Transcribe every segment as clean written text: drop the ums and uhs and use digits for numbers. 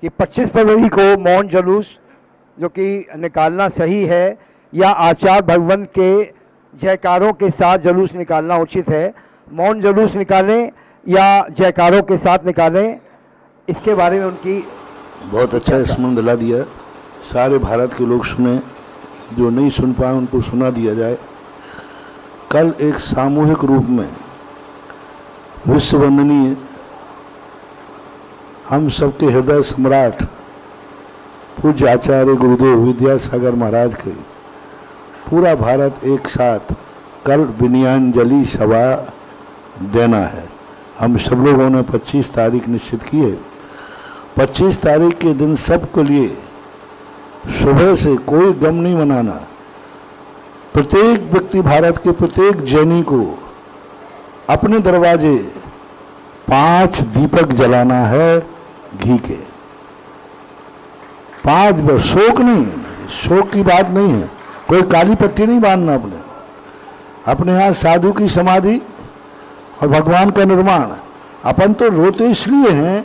कि 25 फरवरी को मौन जुलूस जो कि निकालना सही है या आचार्य भगवंत के जयकारों के साथ जुलूस निकालना उचित है? मौन जुलूस निकालें या जयकारों के साथ निकालें, इसके बारे में उनकी बहुत अच्छा स्मरण दिला दिया। सारे भारत के लोग सुने, जो नहीं सुन पाए उनको सुना दिया जाए। कल एक सामूहिक रूप में विश्व वंदनीय हम सबके हृदय सम्राट पूज्य आचार्य गुरुदेव विद्यासागर महाराज के पूरा भारत एक साथ कल विनयाञ्जलि सभा देना है। हम सब लोगों ने 25 तारीख निश्चित की है। 25 तारीख के दिन सबके लिए सुबह से कोई गम नहीं मनाना। प्रत्येक व्यक्ति, भारत के प्रत्येक जैनी को अपने दरवाजे 5 दीपक जलाना है घी के। 5 बस, शोक नहीं, शोक की बात नहीं है। कोई काली पट्टी नहीं बांधना अपने यहाँ साधु की समाधि और भगवान का निर्माण। अपन तो रोते इसलिए हैं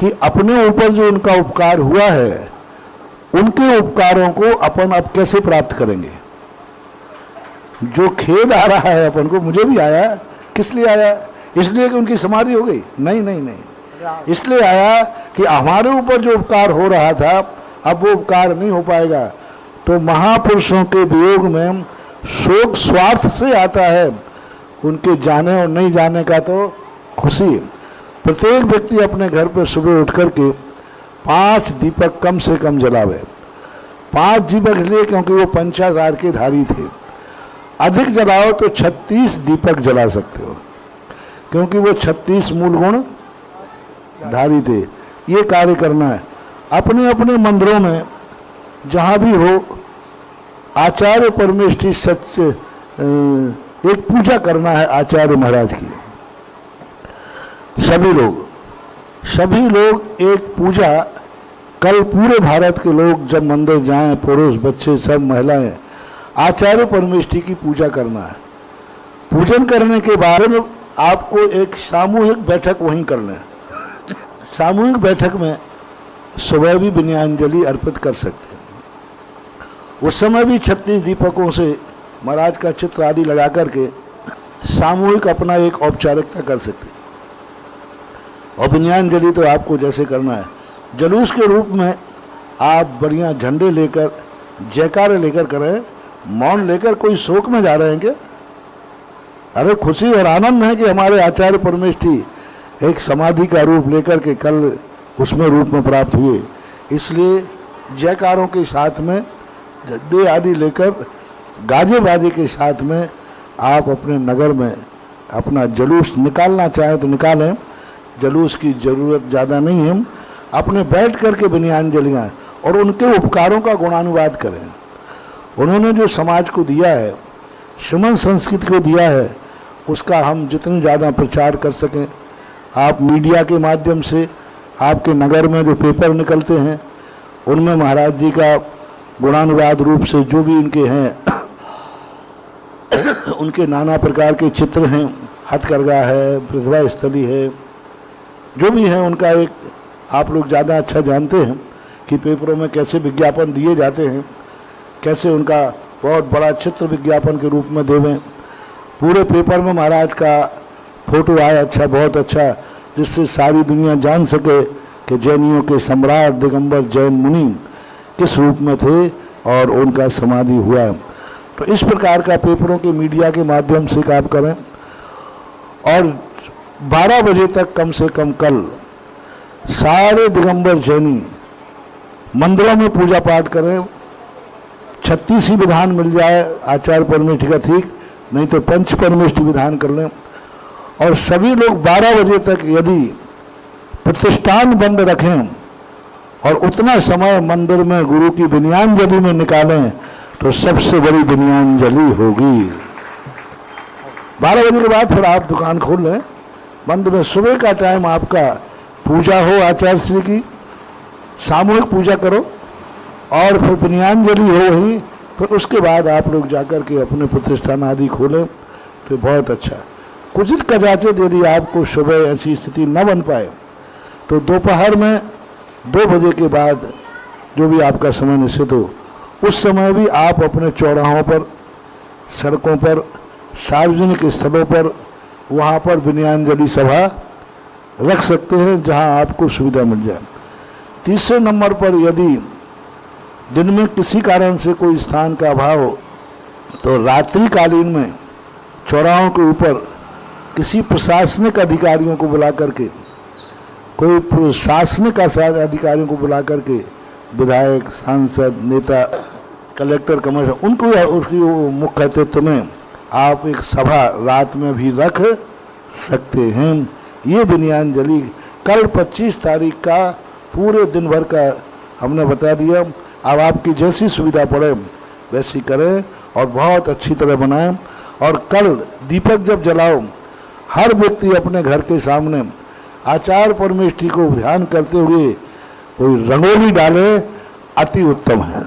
कि अपने ऊपर जो उनका उपकार हुआ है, उनके उपकारों को अपन अब कैसे प्राप्त करेंगे। जो खेद आ रहा है अपन को, मुझे भी आया। किस लिए आया? इसलिए कि उनकी समाधि हो गई? नहीं नहीं नहीं, इसलिए आया कि हमारे ऊपर जो उपकार हो रहा था अब वो उपकार नहीं हो पाएगा। तो महापुरुषों के वियोग में शोक स्वार्थ से आता है, उनके जाने और नहीं जाने का तो खुशी। प्रत्येक व्यक्ति अपने घर पर सुबह उठ करके 5 दीपक कम से कम जलावे। 5 दीपक इसलिए क्योंकि वो पंचाधार के धारी थे। अधिक जलाओ तो 36 दीपक जला सकते हो, क्योंकि वो 36 मूल गुण धारी थे। ये कार्य करना है अपने अपने मंदिरों में, जहाँ भी हो। आचार्य परमेष्ठी सत्य एक पूजा करना है आचार्य महाराज की। सभी लोग एक पूजा कल पूरे भारत के लोग जब मंदिर जाएं, पुरुष बच्चे सब महिलाएं, आचार्य परमेष्ठी की पूजा करना है। पूजन करने के बाद में आपको एक सामूहिक बैठक वहीं करना है। सामूहिक बैठक में सुबह भी विनयाञ्जलि अर्पित कर सकते हैं। उस समय भी 36 दीपकों से महाराज का चित्र आदि लगा करके सामूहिक अपना एक औपचारिकता कर सकते हैं। और विनयाञ्जलि तो आपको जैसे करना है, जुलूस के रूप में आप बढ़िया झंडे लेकर जयकारे लेकर करें। मौन लेकर कोई शोक में जा रहे हैं क्या? अरे खुशी और आनंद है कि हमारे आचार्य परमेष्ठी एक समाधि का रूप लेकर के कल उसमें रूप में प्राप्त हुए। इसलिए जयकारों के साथ में झंडे आदि लेकर गाजे बाजे के साथ में आप अपने नगर में अपना जुलूस निकालना चाहें तो निकालें। जुलूस की ज़रूरत ज़्यादा नहीं है। अपने बैठ करके विनयाञ्जलियाँ और उनके उपकारों का गुणानुवाद करें। उन्होंने जो समाज को दिया है, श्रीमन संस्कृति को दिया है, उसका हम जितनी ज़्यादा प्रचार कर सकें। आप मीडिया के माध्यम से, आपके नगर में जो पेपर निकलते हैं उनमें महाराज जी का गुणानुवाद रूप से जो भी उनके हैं उनके नाना प्रकार के चित्र हैं, हथकरघा है, प्रतिभा स्थली है, जो भी है उनका एक आप लोग ज़्यादा अच्छा जानते हैं कि पेपरों में कैसे विज्ञापन दिए जाते हैं, कैसे उनका बहुत बड़ा चित्र विज्ञापन के रूप में देवें। पूरे पेपर में महाराज का फोटो आया अच्छा, बहुत अच्छा, जिससे सारी दुनिया जान सके कि जैनियों के सम्राट दिगंबर जैन मुनि किस रूप में थे और उनका समाधि हुआ। तो इस प्रकार का पेपरों के मीडिया के माध्यम से काम करें। और 12 बजे तक कम से कम कल सारे दिगंबर जैनी मंदिरों में पूजा पाठ करें। 36 ही विधान मिल जाए आचार्य परमेष्ठी का ठीक, नहीं तो पंच परमेष्ठी विधान कर लें। और सभी लोग 12 बजे तक यदि प्रतिष्ठान बंद रखें और उतना समय मंदिर में गुरु की विनयाञ्जलि में निकालें तो सबसे बड़ी विनयाञ्जलि होगी। 12 बजे के बाद फिर आप दुकान खोल लें। बंद में सुबह का टाइम आपका पूजा हो आचार्य श्री की, सामूहिक पूजा करो और फिर विनयाञ्जलि हो वहीं। फिर उसके बाद आप लोग जाकर के अपने प्रतिष्ठान आदि खोलें तो बहुत अच्छा। कुचित कदाचित यदि आपको सुबह ऐसी स्थिति न बन पाए तो दोपहर में 2 बजे के बाद जो भी आपका समय निश्चित हो, उस समय भी आप अपने चौराहों पर, सड़कों पर, सार्वजनिक स्थलों पर, वहाँ पर विनयाञ्जलि सभा रख सकते हैं जहाँ आपको सुविधा मिल जाए। तीसरे नंबर पर यदि दिन में किसी कारण से कोई स्थान का अभाव हो तो रात्रिकालीन में चौराहों के ऊपर किसी प्रशासनिक अधिकारियों को बुला करके, कोई प्रशासनिक अधिकारियों को बुला करके, विधायक, सांसद, नेता, कलेक्टर, कमिश्नर, उनको उसकी मुख्य अतिथि में आप एक सभा रात में भी रख सकते हैं। ये विनयाञ्जलि कल 25 तारीख का पूरे दिन भर का हमने बता दिया। अब आपकी जैसी सुविधा पड़े वैसी करें और बहुत अच्छी तरह बनाएं। और कल दीपक जब जलाओ, हर व्यक्ति अपने घर के सामने आचार परमेष्ठी को ध्यान करते हुए कोई रंगोली डाले, अति उत्तम है।